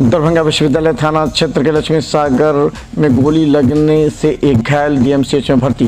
दरभंगा विश्वविद्यालय थाना क्षेत्र के लक्ष्मी सागर में गोली लगने से एक घायल, डीएमसीएच में भर्ती।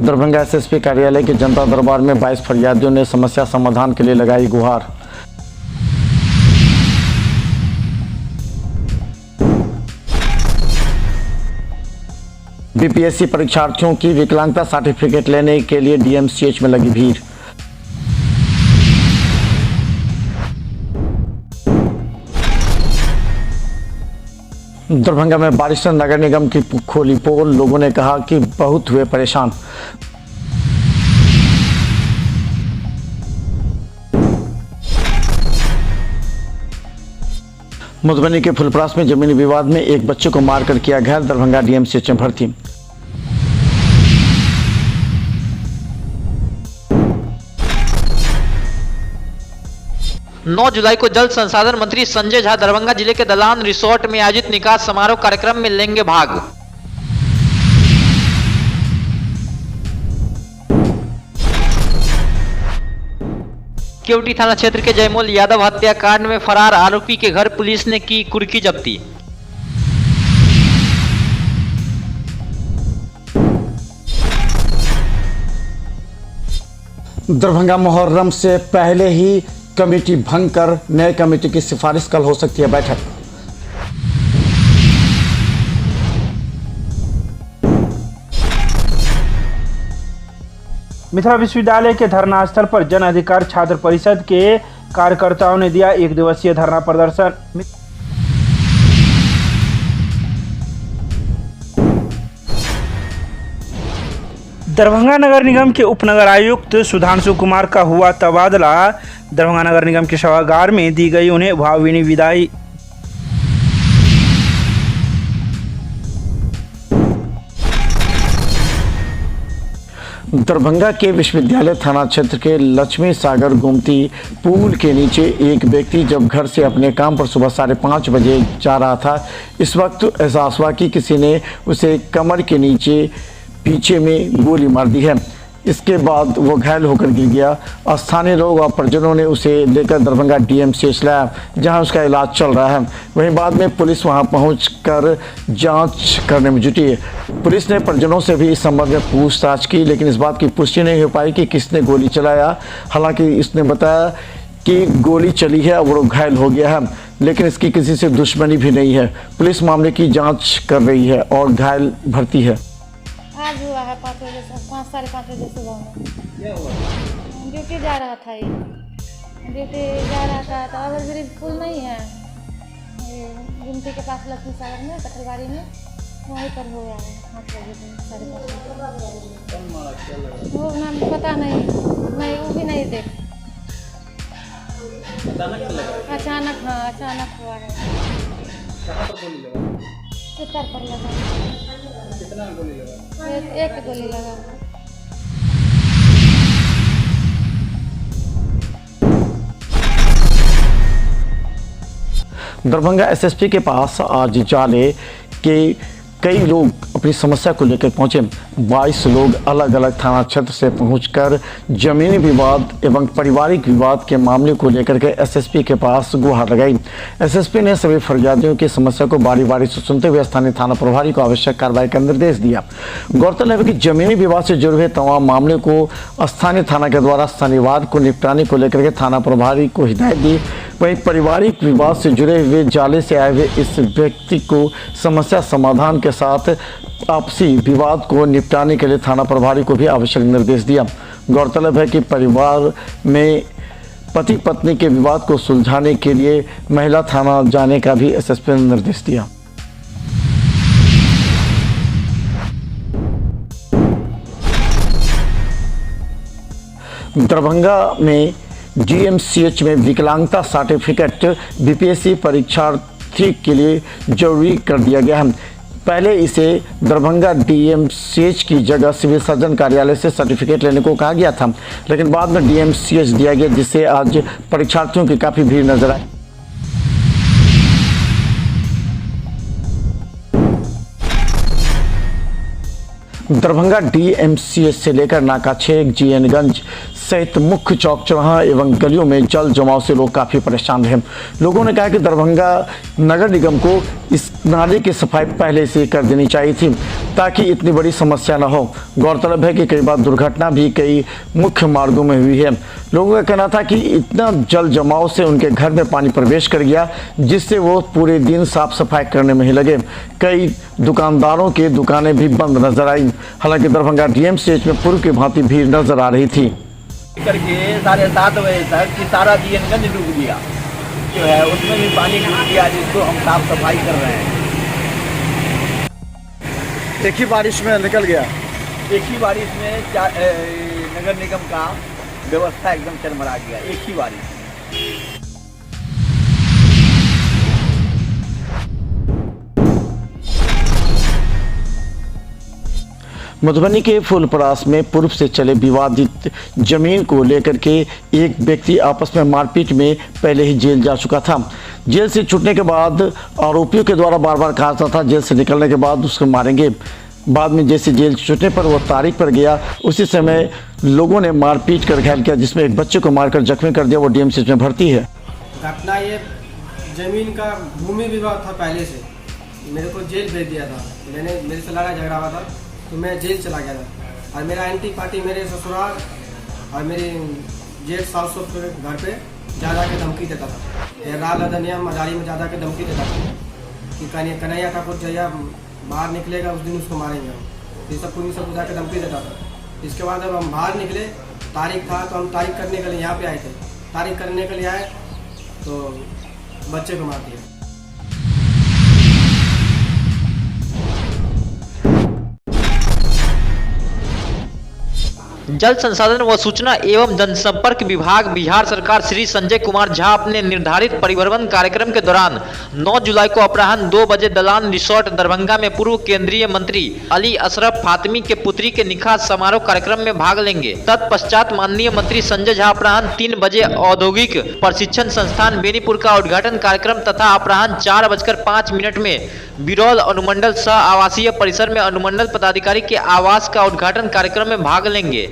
दरभंगा एसएसपी कार्यालय के जनता दरबार में 22 फरियादियों ने समस्या समाधान के लिए लगाई गुहार। बीपीएससी परीक्षार्थियों की विकलांगता सर्टिफिकेट लेने के लिए डीएमसीएच में लगी भीड़। दरभंगा में बारिश से नगर निगम की खोली पोल, लोगों ने कहा कि बहुत हुए परेशान। मधुबनी के फुलपरास में जमीनी विवाद में एक बच्चे को मारकर किया घायल, दरभंगा डीएमसीएच में भर्ती। नौ जुलाई को जल संसाधन मंत्री संजय झा दरभंगा जिले के दलान रिसोर्ट में आयोजित निकास समारोह कार्यक्रम में लेंगे भाग। केवटी थाना क्षेत्र के जयमोल यादव हत्याकांड में फरार आरोपी के घर पुलिस ने की कुर्की जब्ती। दरभंगा मुहर्रम से पहले ही कमेटी भंग कर नए कमेटी की सिफारिश, कल हो सकती है बैठक। मिथिला विश्वविद्यालय के धरना स्थल पर जन अधिकार छात्र परिषद के कार्यकर्ताओं ने दिया एक दिवसीय धरना प्रदर्शन। दरभंगा नगर निगम के उपनगर आयुक्त सुधांशु कुमार का हुआ तबादला। दरभंगा नगर निगम के सभागार में दी गई उन्हें भावभीनी विदाई। दरभंगा के विश्वविद्यालय थाना क्षेत्र के लक्ष्मी सागर गोमती पुल के नीचे एक व्यक्ति जब घर से अपने काम पर सुबह 5:30 बजे जा रहा था, इस वक्त एहसास हुआ कि किसी ने उसे कमर के नीचे पीछे में गोली मार दी है। इसके बाद वो घायल होकर गिर गया। स्थानीय लोग और परिजनों ने उसे लेकर दरभंगा डीएमसीएच लाया, जहां उसका इलाज चल रहा है। वहीं बाद में पुलिस वहां पहुंचकर जांच करने में जुटी है। पुलिस ने परिजनों से भी इस संबंध में पूछताछ की, लेकिन इस बात की पुष्टि नहीं हो पाई कि किसने गोली चलाया। हालांकि इसने बताया कि गोली चली है और वो घायल हो गया है, लेकिन इसकी किसी से दुश्मनी भी नहीं है। पुलिस मामले की जाँच कर रही है और घायल भर्ती है। आज हुआ है 5 बजे से 5-5:30 बजे सुबह में। क्या हुआ? ड्यूटी जा रहा था ये, ड्यूटी जा रहा था तो ओवर ब्रिज पुल नहीं है, गुमती के पास लक्ष्मी सागर में कटलवाड़ी में, वहीं पर हो गया है 5 बजे से 5:30। वो नाम पता नहीं, वो भी नहीं देख। अचानक हाँ अचानक हुआ है। कहाँ पर गोली लगा? सिर पर लगा। कितना गोली लगा? एक गोली लगा। दरभंगा एसएसपी के पास आज जाले के कई लोग अपनी समस्या को लेकर पहुंचे। 22 लोग अलग अलग थाना क्षेत्र से पहुंचकर जमीनी विवाद एवं पारिवारिक विवाद के मामले को लेकर के एसएसपी के पास गुहार लगाई। एसएसपी ने सभी फरियादियों की समस्या को बारी बारी से सुनते हुए स्थानीय थाना प्रभारी को आवश्यक कार्रवाई का निर्देश दिया। गौरतलब है कि जमीनी विवाद से जुड़े हुए तमाम मामले को स्थानीय थाना के द्वारा शनिवार को निपटाने को लेकर के थाना प्रभारी को हिदायत दी। वहीं पारिवारिक विवाद से जुड़े हुए जाले से आए हुए इस व्यक्ति को समस्या समाधान के साथ आपसी विवाद को निपटाने के लिए थाना प्रभारी को भी आवश्यक निर्देश दिया। गौरतलब है कि परिवार में पति पत्नी के विवाद को सुलझाने के लिए महिला थाना जाने का भी एसएसपी ने निर्देश दिया। दरभंगा में डीएमसीएच में विकलांगता सर्टिफिकेट बीपीएससी परीक्षार्थी के लिए जरूरी कर दिया गया है। पहले इसे दरभंगा डीएमसीएच की जगह सिविल सर्जन कार्यालय से सर्टिफिकेट लेने को कहा गया था, लेकिन बाद में डीएमसीएच दिया गया, जिससे आज परीक्षार्थियों की काफ़ी भीड़ नजर आई। दरभंगा DMCH से लेकर नाका 6 GNगंज सहित मुख्य चौक चौराहा एवं गलियों में जल जमाव से लोग काफ़ी परेशान हैं। लोगों ने कहा कि दरभंगा नगर निगम को इस नाले की सफाई पहले से कर देनी चाहिए थी ताकि इतनी बड़ी समस्या न हो। गौरतलब है कि कई बार दुर्घटना भी कई मुख्य मार्गों में हुई है। लोगों का कहना था कि इतना जल जमाव से उनके घर में पानी प्रवेश कर गया जिससे वो पूरे दिन साफ सफाई करने में ही लगे। कई दुकानदारों की दुकानें भी बंद नजर आई। हालांकि दरभंगा DMCH में पूर्व की भांति भीड़ नजर आ रही थी। करके 7:30 बजे तक कि सारा GNगंज डूब गया जो है, उसमें भी पानी घुस गया जिसको हम साफ सफाई कर रहे हैं। एक ही बारिश में निकल गया। एक ही बारिश में नगर निगम का व्यवस्था एकदम चरमरा गया, एक ही बारिश में। मधुबनी के फूलपरास में पूर्व से चले विवादित जमीन को लेकर के एक व्यक्ति आपस में मारपीट में पहले ही जेल जा चुका था। जेल से छूटने के बाद आरोपियों के द्वारा बार बार कहा जाता था जेल से निकलने के बाद उसको मारेंगे। बाद में जैसे जेल छूटने पर वो तारीख पर गया, उसी समय लोगों ने मारपीट कर घायल किया, जिसमें एक बच्चे को मारकर जख्मी कर दिया। वो DMCH में भर्ती है। घटना ये जमीन का भूमि विवाद था, पहले से मेरे को जेल भेज दिया था। मेरे से लड़ाई झगड़ा हुआ था तो मैं जेल चला गया था और मेरा एंटी पार्टी मेरे ससुराल और मेरी जेठ सास के घर पे ज़्यादा के धमकी देता था। राल अदनिया मजारी में ज़्यादा के धमकी देता था कि कन्हैया ठाकुर जया बाहर निकलेगा उस दिन उसको मारेंगे हम। ये सब पुलिस सब जाकर धमकी देता था। इसके बाद जब हम बाहर निकले, तारीख था तो हम तारीख करने के लिए यहाँ पे आए थे। तारीख करने के लिए आए तो बच्चे को मार दिया। जल संसाधन व सूचना एवं जनसंपर्क विभाग बिहार सरकार श्री संजय कुमार झा अपने निर्धारित परिभ्रमण कार्यक्रम के दौरान 9 जुलाई को अपराह्न 2 बजे दलान रिसोर्ट दरभंगा में पूर्व केंद्रीय मंत्री अली अशरफ फातमी के पुत्री के निकाह समारोह कार्यक्रम में भाग लेंगे। तत्पश्चात माननीय मंत्री संजय झा अपराह्न 3 बजे औद्योगिक प्रशिक्षण संस्थान बेनीपुर का उद्घाटन कार्यक्रम तथा अपराह्न 4:05 में बिरौल अनुमंडल सह आवासीय परिसर में अनुमंडल पदाधिकारी के आवास का उद्घाटन कार्यक्रम में भाग लेंगे।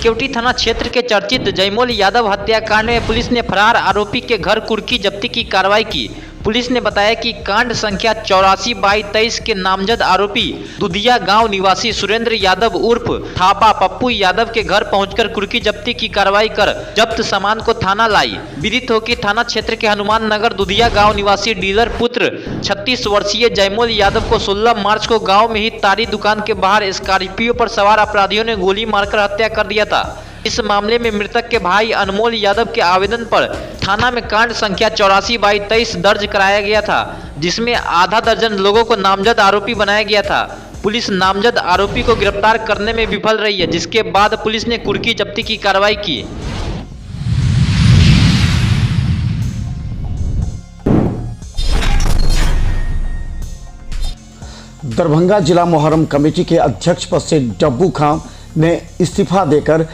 केवटी थाना क्षेत्र के चर्चित जयमोल यादव हत्याकांड में पुलिस ने फरार आरोपी के घर कुर्की जब्ती की कार्रवाई की। पुलिस ने बताया कि कांड संख्या 84/23 के नामजद आरोपी दुधिया गांव निवासी सुरेंद्र यादव उर्फ थापा पप्पू यादव के घर पहुंचकर कुर्की जब्ती की कार्रवाई कर जब्त सामान को थाना लाई। विदित हो कि थाना क्षेत्र के हनुमान नगर दुधिया गांव निवासी डीलर पुत्र 36 वर्षीय जयमोल यादव को 16 मार्च को गांव में ही तारी दुकान के बाहर स्कॉर्पियो पर सवार अपराधियों ने गोली मारकर हत्या कर दिया था। इस मामले में मृतक के भाई अनमोल यादव के आवेदन पर थाना में कांड संख्या 84/23 दर्ज कराया गया था, जिसमें आधा दर्जन लोगों को नामजद आरोपी बनाया गया था। पुलिस नामजद आरोपी को गिरफ्तार करने में विफल रही है, जिसके बाद पुलिस ने कुर्की जब्ती की कार्रवाई की। दरभंगा जिला मुहर्रम कमेटी के अध्यक्ष पद से डब्बू खां ने इस्तीफा देकर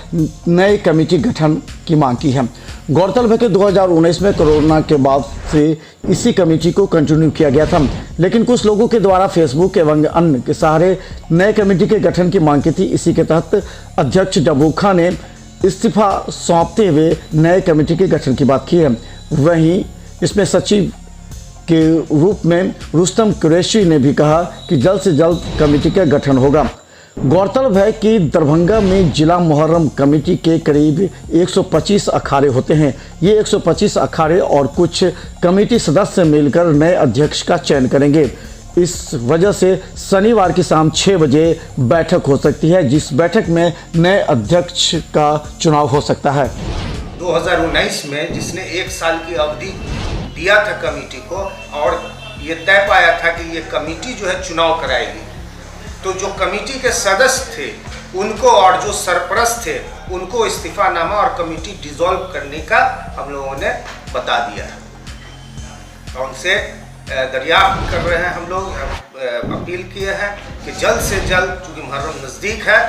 नई कमेटी गठन की मांग की है। गौरतलब है कि 2019 में कोरोना के बाद से इसी कमेटी को कंटिन्यू किया गया था, लेकिन कुछ लोगों के द्वारा फेसबुक एवं अन्य के सहारे नए कमेटी के गठन की मांग की थी। इसी के तहत अध्यक्ष डब्बू खां ने इस्तीफा सौंपते हुए नए कमेटी के गठन की बात की है। वहीं इसमें सचिव के रूप में रुस्तम कुरैशी ने भी कहा कि जल्द से जल्द कमेटी का गठन होगा। गौरतलब है कि दरभंगा में जिला मुहर्रम कमेटी के करीब 125 अखाड़े होते हैं। ये 125 अखाड़े और कुछ कमेटी सदस्य मिलकर नए अध्यक्ष का चयन करेंगे। इस वजह से शनिवार की शाम 6 बजे बैठक हो सकती है, जिस बैठक में नए अध्यक्ष का चुनाव हो सकता है। 2019 में जिसने 1 साल की अवधि दिया था कमेटी को, और ये तय पाया था कि ये कमेटी जो है चुनाव कराएगी, तो जो कमेटी के सदस्य थे उनको और जो सरपरस्त थे उनको इस्तीफानामा और कमेटी डिसॉल्व करने का हम लोगों ने बता दिया है। और उनसे दरियाफ्त कर रहे हैं, हम लोग अपील किए हैं कि जल्द से जल्द, चूँकि मुहर्रम नज़दीक है,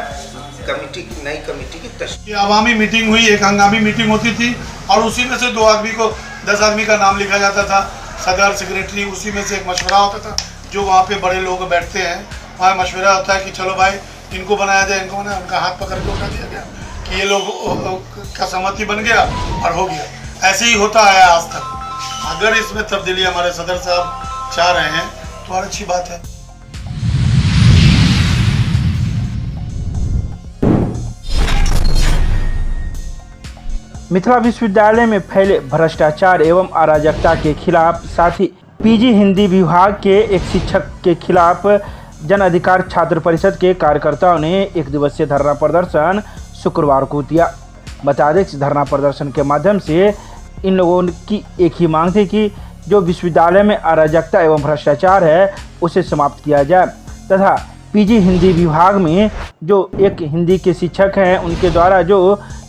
नई कमेटी की तशकील। अवामी मीटिंग हुई, एक हंगामी मीटिंग होती थी और उसी में से 2 आदमी को 10 आदमी का नाम लिखा जाता था, सदर सेक्रेटरी, उसी में से एक मशवरा होता था जो वहाँ पे बड़े लोग बैठते हैं, वहाँ मशवरा होता है कि चलो भाई इनको बनाया जाए, इनको बनाया, उनका हाथ पकड़ के उठा दिया गया कि ये लोग का सहमति बन गया और हो गया। ऐसे ही होता है आज तक। अगर इसमें तब्दीली हमारे सदर साहब चाह रहे हैं तो और अच्छी बात है। मिथिला विश्वविद्यालय में फैले भ्रष्टाचार एवं अराजकता के खिलाफ, साथ ही पीजी हिंदी विभाग के एक शिक्षक के खिलाफ जन अधिकार छात्र परिषद के कार्यकर्ताओं ने एक दिवसीय धरना प्रदर्शन शुक्रवार को दिया। बता दें, इस धरना प्रदर्शन के माध्यम से इन लोगों की एक ही मांग थी कि जो विश्वविद्यालय में अराजकता एवं भ्रष्टाचार है उसे समाप्त किया जाए तथा पीजी हिंदी विभाग में जो एक हिंदी के शिक्षक हैं उनके द्वारा जो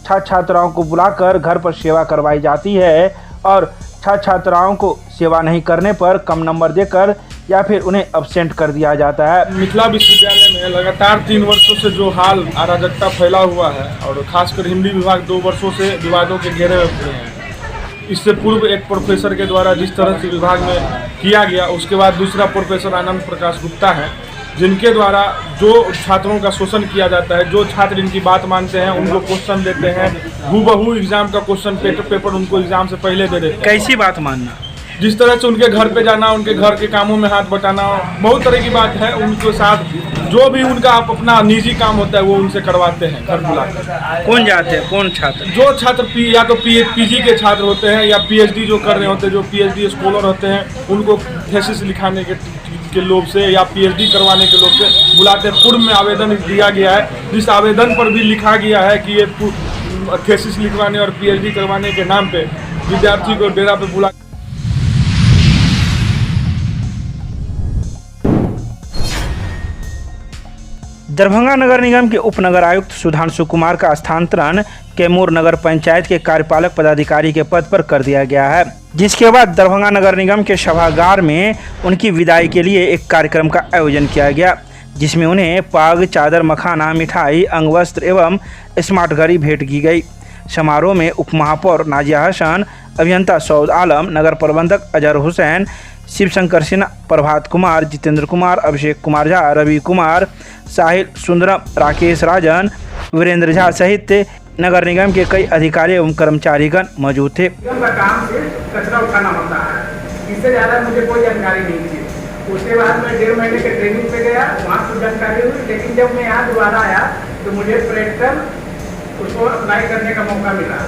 छात्र छात्राओं को बुलाकर घर पर सेवा करवाई जाती है और छात्र छात्राओं को सेवा नहीं करने पर कम नंबर देकर या फिर उन्हें अब्सेंट कर दिया जाता है। मिथिला विश्वविद्यालय में लगातार 3 वर्षों से जो हाल अराजकता फैला हुआ है और खासकर हिंदी विभाग 2 वर्षों से विवादों के घेरे में पड़े हैं। इससे पूर्व एक प्रोफेसर के द्वारा जिस तरह से विभाग में किया गया, उसके बाद दूसरा प्रोफेसर आनंद प्रकाश गुप्ता है, जिनके द्वारा जो छात्रों का शोषण किया जाता है। जो छात्र इनकी बात मानते हैं उनको क्वेश्चन देते हैं, हूबहू एग्जाम का क्वेश्चन पेपर उनको एग्जाम से पहले दे देते हैं। कैसी बात मानना? जिस तरह से उनके घर पे जाना, उनके घर के कामों में हाथ बटाना, बहुत तरह की बात है। उनके साथ जो भी उनका अपना निजी काम होता है वो उनसे करवाते हैं घर बुलाकर। कौन जाते हैं, कौन छात्र? जो छात्र या तो पीजी के छात्र होते हैं या पीएचडी जो कर रहे होते हैं, जो पीएचडी स्कॉलर होते हैं, उनको थीसिस लिखाने के लोभ से या पीएचडी करवाने के लोभ से बुलाते हैं। पूर्व में आवेदन दिया गया है, जिस आवेदन पर भी लिखा गया है कि ये थीसिस लिखवाने और पीएचडी करवाने के नाम पे विद्यार्थी को डेरा पे बुला। दरभंगा नगर निगम के उप नगर आयुक्त सुधांशु कुमार का स्थानांतरण कैमूर नगर पंचायत के कार्यपालक पदाधिकारी के पद पर कर दिया गया है, जिसके बाद दरभंगा नगर निगम के सभागार में उनकी विदाई के लिए एक कार्यक्रम का आयोजन किया गया, जिसमें उन्हें पाग, चादर, मखाना, मिठाई, अंगवस्त्र एवं स्मार्ट घड़ी भेंट की गई। समारोह में उप महापौर नाजिया हसन, अभियंता सऊद आलम, नगर प्रबंधक अजहर हुसैन, शिवशंकर सिन्हा, प्रभात कुमार, जितेंद्र कुमार, अभिषेक कुमार झा, रवि कुमार, साहिल सुंदरम, राकेश राजन, वीरेंद्र झा सहित नगर निगम के कई अधिकारी एवं कर्मचारीगण मौजूद थे। निगम का काम सिर्फ कचरा उठाना होता है, इससे ज़्यादा मुझे कोई जानकारी नहीं थी। उसके बाद मैं 1.5 महीने के ट्रेनिंग पे गया, वहाँ कुछ जानकारी हुई, लेकिन जब मैं यहाँ दोबारा आया तो मुझे प्रैक्टिकल उसको अप्लाई करने का मौका मिला।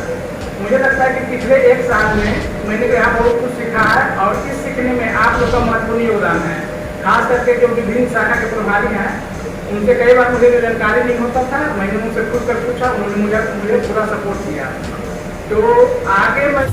मुझे लगता है कि पिछले 1 साल में मैंने यहाँ बहुत कुछ सीखा है और इस सीखने में आप लोग का महत्वपूर्ण योगदान है। खास करके जो विभिन्न शाखा के प्रभारी हैं, उनसे कई बार मुझे जानकारी नहीं होता था, मैंने उनसे खुद कर पूछा, उन्होंने मुझे पूरा सपोर्ट किया। तो आगे मैं